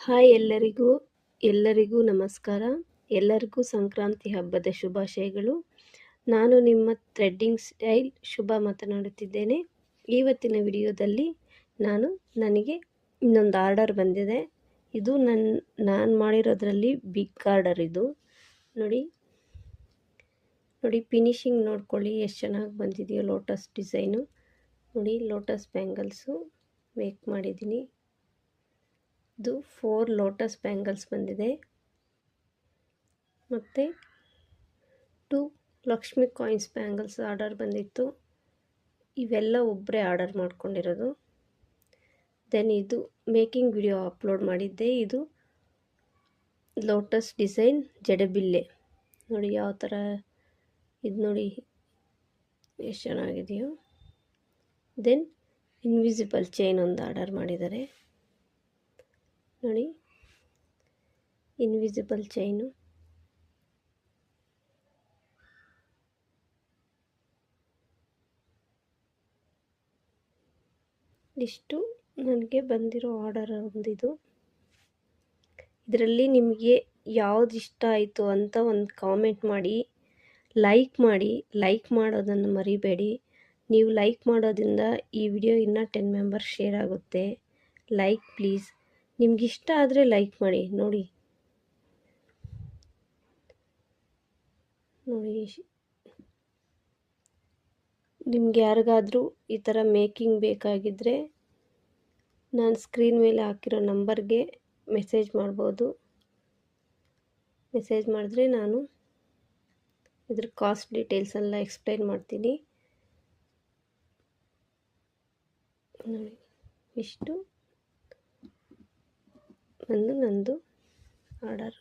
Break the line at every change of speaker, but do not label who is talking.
Hi ಎಲ್ಲರಿಗೂ ನಮಸ್ಕಾರ. ಎಲ್ಲರಿಗೂ ಸಂಕ್ರಾಂತಿ ಹಬ್ಬದ ಶುಭಾಶಯಗಳು. ನಾನು ನಿಮ್ಮ ಥ್ರೆಡ್ಡಿಂಗ್ ಸ್ಟೈಲ್ ಶುಭ ಮಾತನಾಡುತ್ತಿದ್ದೇನೆ. ಇವತ್ತಿನ ವಿಡಿಯೋದಲ್ಲಿ ನನಗೆ ಇನ್ನೊಂದು ಆರ್ಡರ್ ಬಂದಿದೆ. ಇದು ನಾನು ಮಾಡಿರೋದ್ರಲ್ಲಿ ಬಿಗ್ ಆರ್ಡರ್. ಇದು ನೋಡಿ ಫಿನಿಶಿಂಗ್ ನೋಡ್ಕೊಳ್ಳಿ ಎಷ್ಟು ಚೆನ್ನಾಗಿ ಬಂದಿದೆಯೋ. ಲೋಟಸ್ ಡಿಸೈನು ನೋಡಿ, ಲೋಟಸ್ ಬ್ಯಾಂಗಲ್ಸು ಮೇಕ್ ಮಾಡಿದ್ದೀನಿ. ಇದು 4 ಲೋಟಸ್ ಬ್ಯಾಂಗಲ್ಸ್ ಬಂದಿದೆ ಮತ್ತು 2 ಲಕ್ಷ್ಮಿ ಕಾಯಿನ್ಸ್ ಬ್ಯಾಂಗಲ್ಸ್ ಆರ್ಡರ್ ಬಂದಿತ್ತು. ಇವೆಲ್ಲ ಒಬ್ಬರೇ ಆರ್ಡರ್ ಮಾಡ್ಕೊಂಡಿರೋದು. ದೆನ್ ಇದು ಮೇಕಿಂಗ್ ವಿಡಿಯೋ ಅಪ್ಲೋಡ್ ಮಾಡಿದ್ದೆ. ಇದು ಲೋಟಸ್ ಡಿಸೈನ್ ಜಡೆಬಿಲ್ಲೆ ನೋಡಿ ಯಾವ ಥರ ಇದು ನೋಡಿ ಎಷ್ಟು ಚೆನ್ನಾಗಿದೆಯೋ. ದೆನ್ ಇನ್ವಿಸಿಬಲ್ ಚೈನ್ ಒಂದು ಆರ್ಡರ್ ಮಾಡಿದ್ದಾರೆ ನೋಡಿ, ಇನ್ವಿಸಿಬಲ್ ಚೈನು. ಇಷ್ಟು ನನಗೆ ಬಂದಿರೋ ಆರ್ಡರ್ ಒಂದಿದು. ಇದರಲ್ಲಿ ನಿಮಗೆ ಯಾವ್ದು ಇಷ್ಟ ಆಯಿತು ಅಂತ ಒಂದು ಕಾಮೆಂಟ್ ಮಾಡಿ, ಲೈಕ್ ಮಾಡೋದನ್ನು ಮರಿಬೇಡಿ. ನೀವು ಲೈಕ್ ಮಾಡೋದ್ರಿಂದ ಈ ವಿಡಿಯೋ ಇನ್ನೂ 10 ಮೆಂಬರ್ಸ್ ಶೇರ್ ಆಗುತ್ತೆ. Like please. ನಿಮ್ಗೆ ಇಷ್ಟ ಆದರೆ ಲೈಕ್ ಮಾಡಿ. ನೋಡಿ ನಿಮ್ಗೆ ಯಾರಿಗಾದರೂ ಈ ಥರ ಮೇಕಿಂಗ್ ಬೇಕಾಗಿದ್ದರೆ ನಾನು ಸ್ಕ್ರೀನ್ ಮೇಲೆ ಹಾಕಿರೋ ನಂಬರ್ಗೆ ಮೆಸೇಜ್ ಮಾಡ್ಬೋದು. ಮೆಸೇಜ್ ಮಾಡಿದ್ರೆ ನಾನು ಇದ್ರ ಕಾಸ್ಟ್ ಡೀಟೇಲ್ಸ್ ಎಲ್ಲ ಎಕ್ಸ್ಪ್ಲೈನ್ ಮಾಡ್ತೀನಿ. ನೋಡಿ ಇಷ್ಟು ನಂದು ಆರ್ಡರ್.